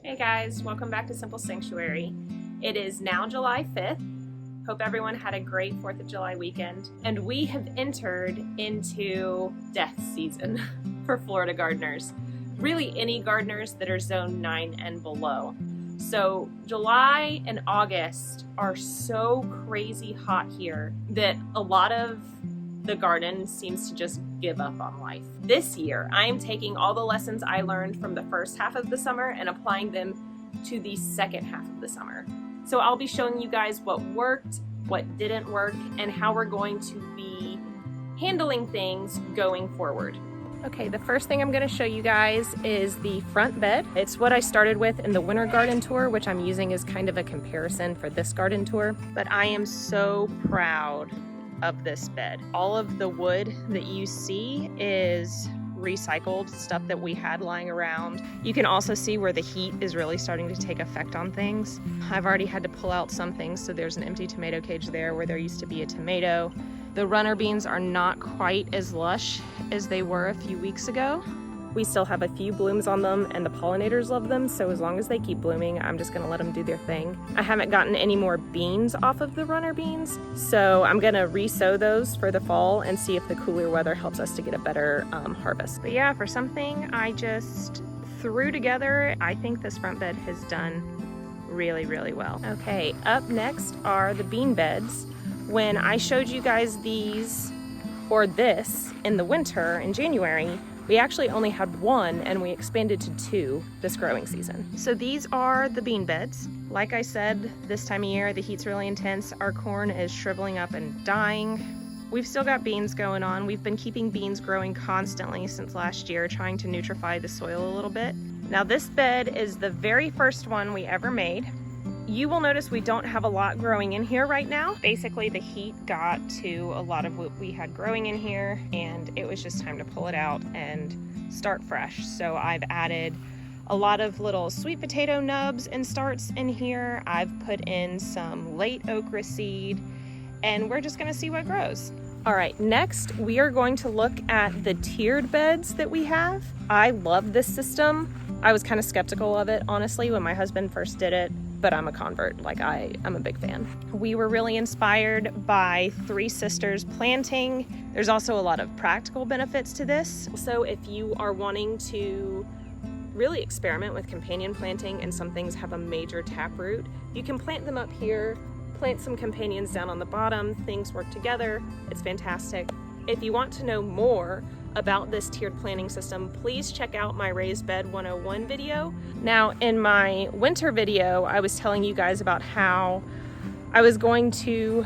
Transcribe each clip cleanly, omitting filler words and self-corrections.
Hey guys, welcome back to Simple Sanctuary. It is now July 5th. Hope everyone had a great 4th of July weekend. And we have entered into death season for Florida gardeners. Really any gardeners that are zone 9 and below. So July and August are so crazy hot here that a lot of the garden seems to just give up on life. This year, I am taking all the lessons I learned from the first half of the summer and applying them to the second half of the summer. So I'll be showing you guys what worked, what didn't work, and how we're going to be handling things going forward. Okay, the first thing I'm going to show you guys is the front bed. It's what I started with in the winter garden tour, which I'm using as kind of a comparison for this garden tour. But I am so proud of this bed. All of the wood that you see is recycled stuff that we had lying around. You can also see where the heat is really starting to take effect on things. I've already had to pull out some things, so there's an empty tomato cage there where there used to be a tomato. The runner beans are not quite as lush as they were a few weeks ago. We still have a few blooms on them and the pollinators love them, so as long as they keep blooming, I'm just gonna let them do their thing. I haven't gotten any more beans off of the runner beans, so I'm gonna re-sow those for the fall and see if the cooler weather helps us to get a better harvest. But yeah, for something I just threw together, I think this front bed has done really, really well. Okay, up next are the bean beds. When I showed you guys these, or this, in the winter, in January, we actually only had one and we expanded to 2 this growing season. So these are the bean beds. Like I said, this time of year, the heat's really intense. Our corn is shriveling up and dying. We've still got beans going on. We've been keeping beans growing constantly since last year, trying to nutrify the soil a little bit. Now this bed is the very first one we ever made. You will notice we don't have a lot growing in here right now. Basically, the heat got to a lot of what we had growing in here, and it was just time to pull it out and start fresh. So I've added a lot of little sweet potato nubs and starts in here. I've put in some late okra seed, and we're just gonna see what grows. All right, next we are going to look at the tiered beds that we have. I love this system. I was kind of skeptical of it, honestly, when my husband first did it, but I'm a convert. Like, I'm a big fan. We were really inspired by Three Sisters planting. There's also a lot of practical benefits to this. So if you are wanting to really experiment with companion planting and some things have a major taproot, you can plant them up here, plant some companions down on the bottom, things work together, it's fantastic. If you want to know more about this tiered planting system, please check out my Raised Bed 101 video. Now, in my winter video, I was telling you guys about how I was going to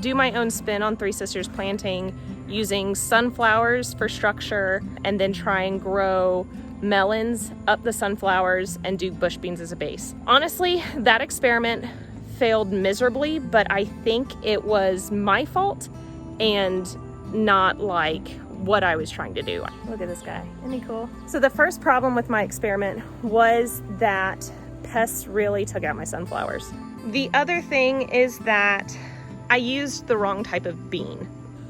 do my own spin on Three Sisters planting using sunflowers for structure and then try and grow melons up the sunflowers and do bush beans as a base. Honestly, that experiment failed miserably, but I think it was my fault and not like what I was trying to do. Look at this guy, isn't he cool? So the first problem with my experiment was that pests really took out my sunflowers. The other thing is that I used the wrong type of bean.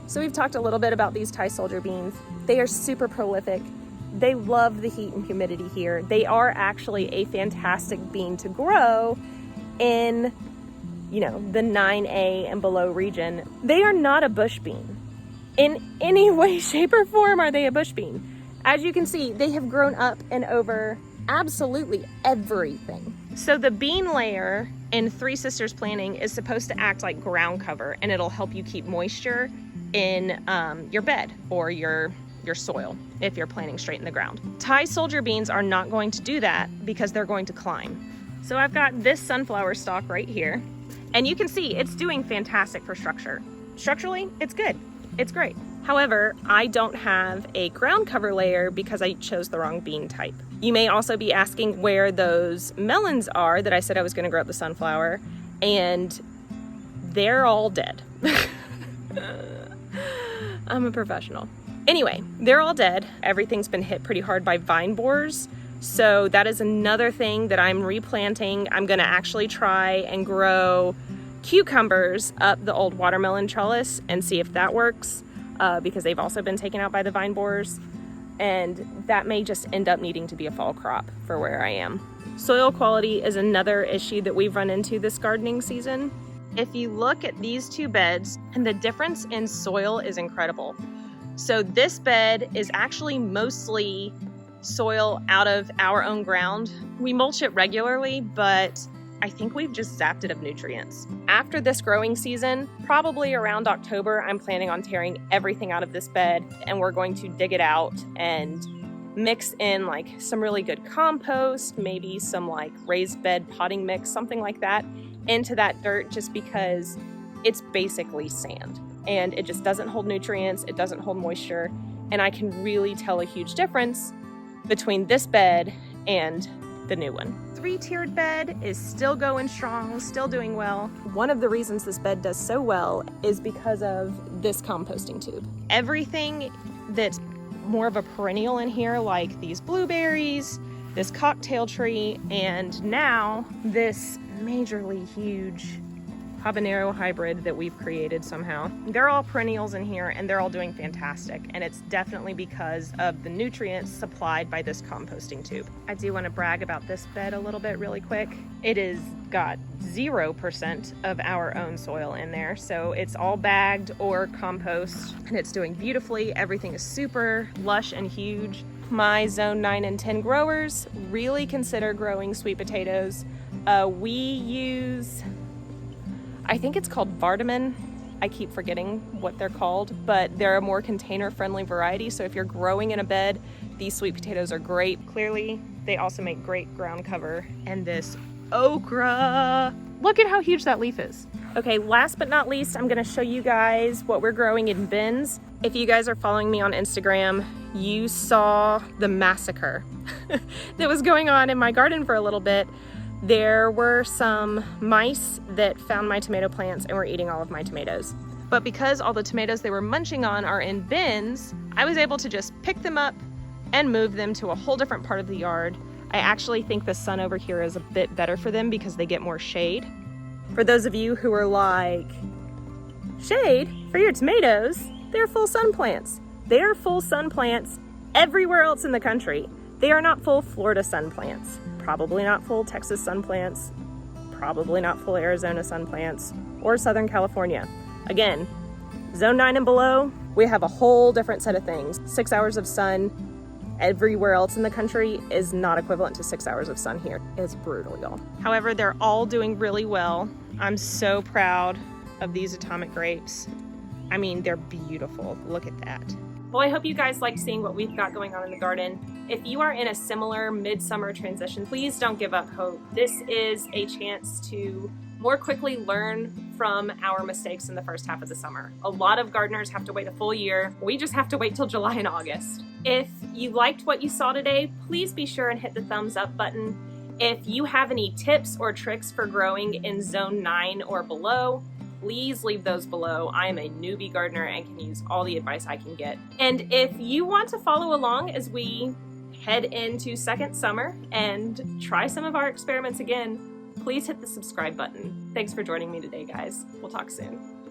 So we've talked a little bit about these Thai soldier beans. They are super prolific. They love the heat and humidity here. They are actually a fantastic bean to grow in, the 9A and below region. They are not a bush bean. In any way, shape, or form are they a bush bean. As you can see, they have grown up and over absolutely everything. So the bean layer in Three Sisters planting is supposed to act like ground cover, and it'll help you keep moisture in your bed or your soil if you're planting straight in the ground. Thai soldier beans are not going to do that because they're going to climb. So I've got this sunflower stalk right here, and you can see it's doing fantastic for structure. Structurally, it's good. It's great. However, I don't have a ground cover layer because I chose the wrong bean type. You may also be asking where those melons are that I said I was going to grow up the sunflower, and they're all dead. I'm a professional. Anyway, they're all dead. Everything's been hit pretty hard by vine borers. So that is another thing that I'm replanting. I'm going to actually try and grow cucumbers up the old watermelon trellis and see if that works, because they've also been taken out by the vine borers, and that may just end up needing to be a fall crop for where I am. Soil quality is another issue that we've run into this gardening season. If you look at these two beds, and the difference in soil is incredible. So this bed is actually mostly soil out of our own ground. We mulch it regularly, but I think we've just zapped it of nutrients. After this growing season, probably around October, I'm planning on tearing everything out of this bed, and we're going to dig it out and mix in like some really good compost, maybe some like raised bed potting mix, something like that, into that dirt, just because it's basically sand and it just doesn't hold nutrients, it doesn't hold moisture, and I can really tell a huge difference between this bed and the new one. 3-tiered bed is still going strong, still doing well. One of the reasons this bed does so well is because of this composting tube. Everything that's more of a perennial in here, like these blueberries, this cocktail tree, and now this majorly huge habanero hybrid that we've created somehow. They're all perennials in here and they're all doing fantastic, and it's definitely because of the nutrients supplied by this composting tube. I do want to brag about this bed a little bit really quick. It is got 0% of our own soil in there, so it's all bagged or compost, and it's doing beautifully. Everything is super lush and huge. My zone 9 and 10 growers really consider growing sweet potatoes. We use, I think it's called Vardaman. I keep forgetting what they're called, but they're a more container-friendly variety. So if you're growing in a bed, these sweet potatoes are great. Clearly, they also make great ground cover. And this okra, look at how huge that leaf is. Okay, last but not least, I'm gonna show you guys what we're growing in bins. If you guys are following me on Instagram, you saw the massacre that was going on in my garden for a little bit. There were some mice that found my tomato plants and were eating all of my tomatoes. But because all the tomatoes they were munching on are in bins, I was able to just pick them up and move them to a whole different part of the yard. I actually think the sun over here is a bit better for them because they get more shade. For those of you who are like, shade for your tomatoes, they're full sun plants. They are full sun plants everywhere else in the country. They are not full Florida sun plants. Probably not full Texas sun plants, probably not full Arizona sun plants, or Southern California. Again, zone 9 and below, we have a whole different set of things. 6 hours of sun everywhere else in the country is not equivalent to 6 hours of sun here. It's brutal, y'all. However, they're all doing really well. I'm so proud of these atomic grapes. I mean, they're beautiful. Look at that. Well, I hope you guys liked seeing what we've got going on in the garden. If you are in a similar midsummer transition, please don't give up hope. This is a chance to more quickly learn from our mistakes in the first half of the summer. A lot of gardeners have to wait a full year. We just have to wait till July and August. If you liked what you saw today, please be sure and hit the thumbs up button. If you have any tips or tricks for growing in zone 9 or below, please leave those below. I am a newbie gardener and can use all the advice I can get. And if you want to follow along as we head into second summer and try some of our experiments again, please hit the subscribe button. Thanks for joining me today, guys. We'll talk soon.